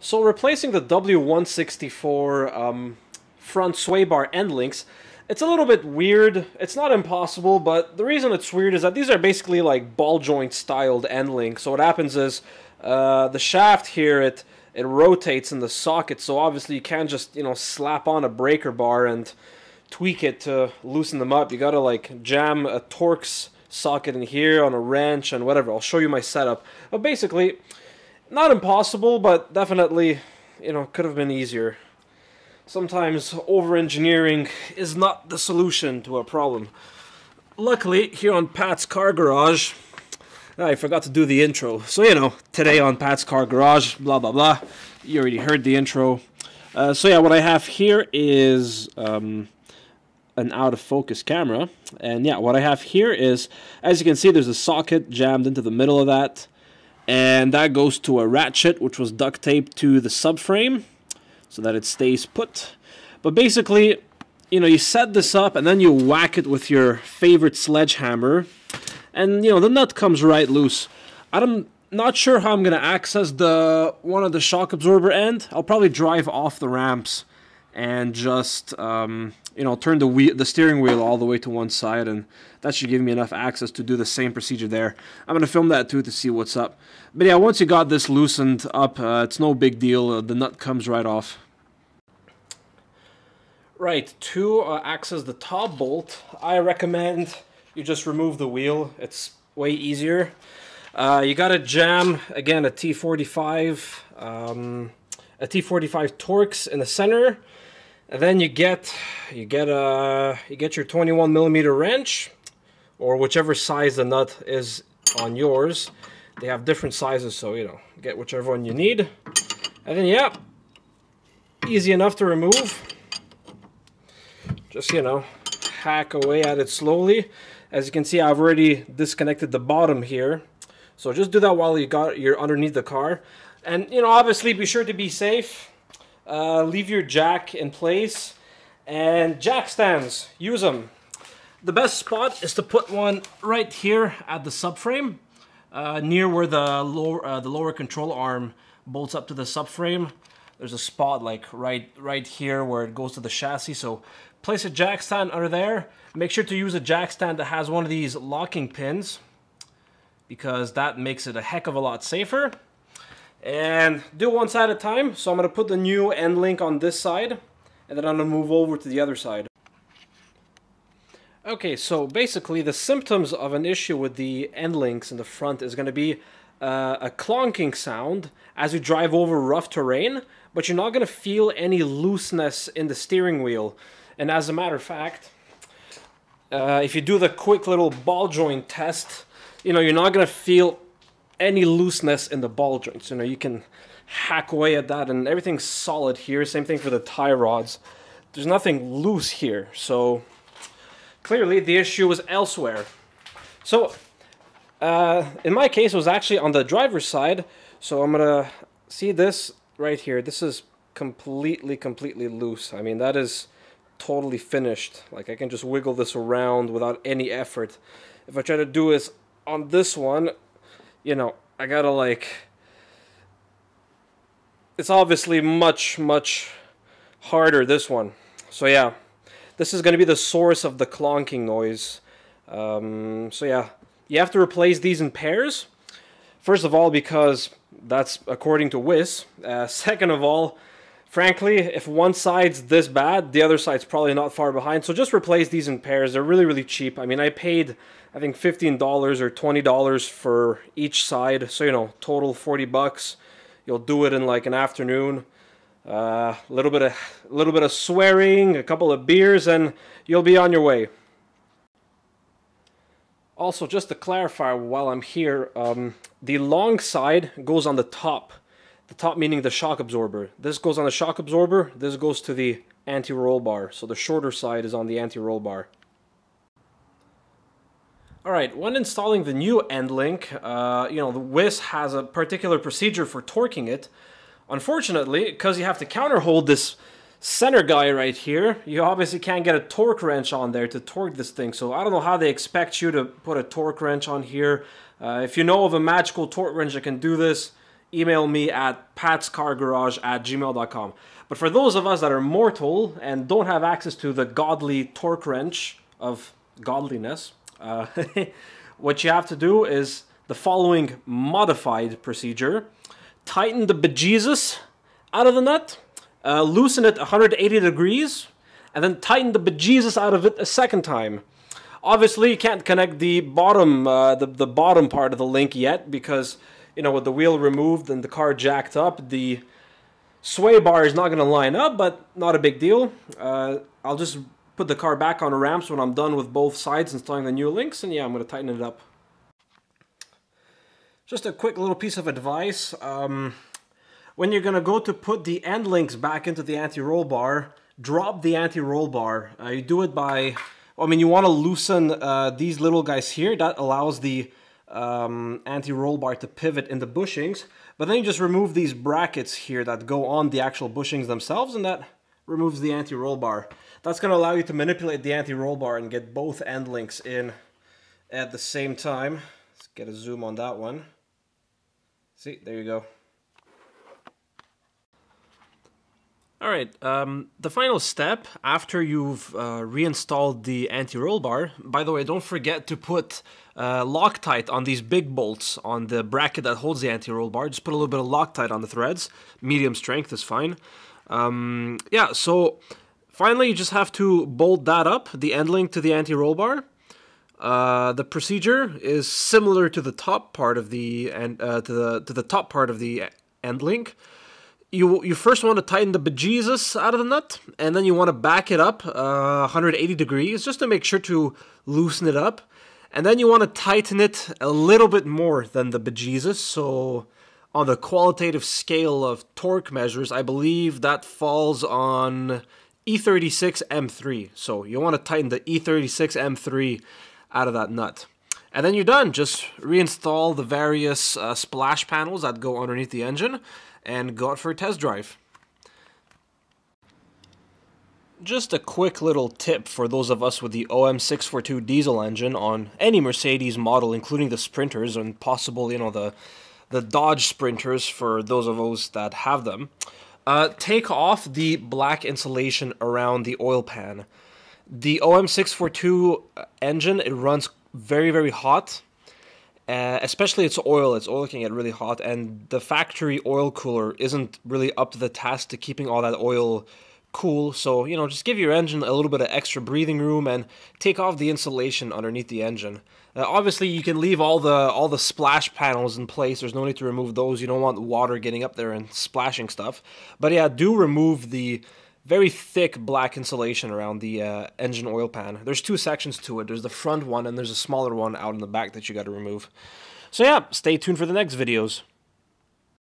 So replacing the W164 front sway bar end links, it's a little bit weird. It's not impossible, but the reason it's weird is that these are basically like ball joint styled end links. So what happens is the shaft here, it rotates in the socket, so obviously you can't just, slap on a breaker bar and tweak it to loosen them up. You gotta like jam a Torx socket in here on a wrench and whatever. I'll show you my setup. But basically, not impossible, but definitely, could have been easier. Sometimes over-engineering is not the solution to a problem. Luckily, here on Pat's Car Garage, I forgot to do the intro. So, today on Pat's Car Garage, blah, blah, blah. You already heard the intro. So, yeah, what I have here is an out-of-focus camera. And, yeah, what I have here is, as you can see, there's a socket jammed into the middle of that. And that goes to a ratchet, which was duct taped to the subframe so that it stays put. But basically, you set this up and then you whack it with your favorite sledgehammer. And, the nut comes right loose. I'm not sure how I'm going to access one of the shock absorber end. I'll probably drive off the ramps and just, turn the steering wheel all the way to one side, and that should give me enough access to do the same procedure there. I'm going to film that too to see what's up. But yeah, once you got this loosened up, it's no big deal. The nut comes right off. Right, to access the top bolt, I recommend you just remove the wheel. It's way easier. You got to jam, again, a T45 Torx in the center. And then you get your 21mm wrench, or whichever size the nut is on yours. They have different sizes, so get whichever one you need. And then yeah, easy enough to remove. Just hack away at it slowly. As you can see, I've already disconnected the bottom here. So just do that while you're underneath the car. And obviously be sure to be safe. Leave your jack in place, and jack stands, use them. The best spot is to put one right here at the subframe, near where the lower control arm bolts up to the subframe. There's a spot like right here where it goes to the chassis. So place a jack stand under there. Make sure to use a jack stand that has one of these locking pins, because that makes it a heck of a lot safer. And do one side at a time. So I'm going to put the new end link on this side, and then I'm going to move over to the other side. Okay, so basically the symptoms of an issue with the end links in the front is going to be a clonking sound as you drive over rough terrain, but you're not going to feel any looseness in the steering wheel. And as a matter of fact, if you do the quick little ball joint test, you're not going to feel any looseness in the ball joints. You can hack away at that and everything's solid here. Same thing for the tie rods. There's nothing loose here. So clearly the issue was elsewhere. So in my case, it was actually on the driver's side. So I'm gonna see this right here. This is completely loose. I mean, that is totally finished. Like, I can just wiggle this around without any effort. If I try to do this on this one, I gotta it's obviously much harder, this one. So yeah, this is gonna be the source of the clonking noise. So yeah, you have to replace these in pairs. First of all, because that's according to WIS. Second of all, frankly, if one side's this bad, the other side's probably not far behind. So just replace these in pairs. They're really cheap. I mean, I paid, I think, $15 or $20 for each side. So, total $40. You'll do it in like an afternoon. A little bit of swearing, a couple of beers, and you'll be on your way. Also, just to clarify while I'm here, the long side goes on the top. The top meaning the shock absorber. This goes on the shock absorber. This goes to the anti-roll bar. So the shorter side is on the anti-roll bar. Alright, when installing the new end link, the WIS has a particular procedure for torquing it. Unfortunately, because you have to counterhold this center guy right here, you obviously can't get a torque wrench on there to torque this thing. So I don't know how they expect you to put a torque wrench on here. If you know of a magical torque wrench that can do this, email me at patscargarage@gmail.com. But for those of us that are mortal and don't have access to the godly torque wrench of godliness, what you have to do is the following modified procedure. Tighten the bejesus out of the nut, loosen it 180 degrees, and then tighten the bejesus out of it a second time. Obviously, you can't connect the bottom, the bottom part of the link yet because, you know, with the wheel removed and the car jacked up, the sway bar is not going to line up, but not a big deal. I'll just put the car back on the ramps when I'm done with both sides installing the new links, and yeah, I'm going to tighten it up. Just a quick little piece of advice. When you're going to go to put the end links back into the anti-roll bar, drop the anti-roll bar. You do it by, I mean, you want to loosen these little guys here. That allows the anti-roll bar to pivot in the bushings. But then you just remove these brackets here that go on the actual bushings themselves, and that removes the anti-roll bar. That's going to allow you to manipulate the anti-roll bar and get both end links in at the same time. Let's get a zoom on that one. See, there you go. Alright, the final step after you've reinstalled the anti-roll bar, by the way, don't forget to put Loctite on these big bolts on the bracket that holds the anti-roll bar. Just put a little bit of Loctite on the threads. Medium strength is fine. Yeah, so finally you just have to bolt that up, the end link to the anti-roll bar. The procedure is similar to the top part of the to the top part of the end link. You first want to tighten the bejesus out of the nut, and then you want to back it up 180 degrees just to make sure to loosen it up. And then you want to tighten it a little bit more than the bejesus. So on the qualitative scale of torque measures, I believe that falls on E36 M3. So you want to tighten the E36 M3 out of that nut. And then you're done. Just reinstall the various splash panels that go underneath the engine and go out for a test drive. Just a quick little tip for those of us with the OM642 diesel engine on any Mercedes model, including the Sprinters and possible, you know, the Dodge Sprinters for those of us that have them. Take off the black insulation around the oil pan. The OM642 engine, it runs very, very hot. Especially its oil can get really hot, and the factory oil cooler isn't really up to the task to keeping all that oil cool. So, you know, just give your engine a little bit of extra breathing room and take off the insulation underneath the engine. Obviously, you can leave all the splash panels in place. There's no need to remove those. You don't want water getting up there and splashing stuff. But yeah, do remove the very thick black insulation around the engine oil pan. There's two sections to it. There's the front one and there's a smaller one out in the back that you got to remove. So yeah, stay tuned for the next videos.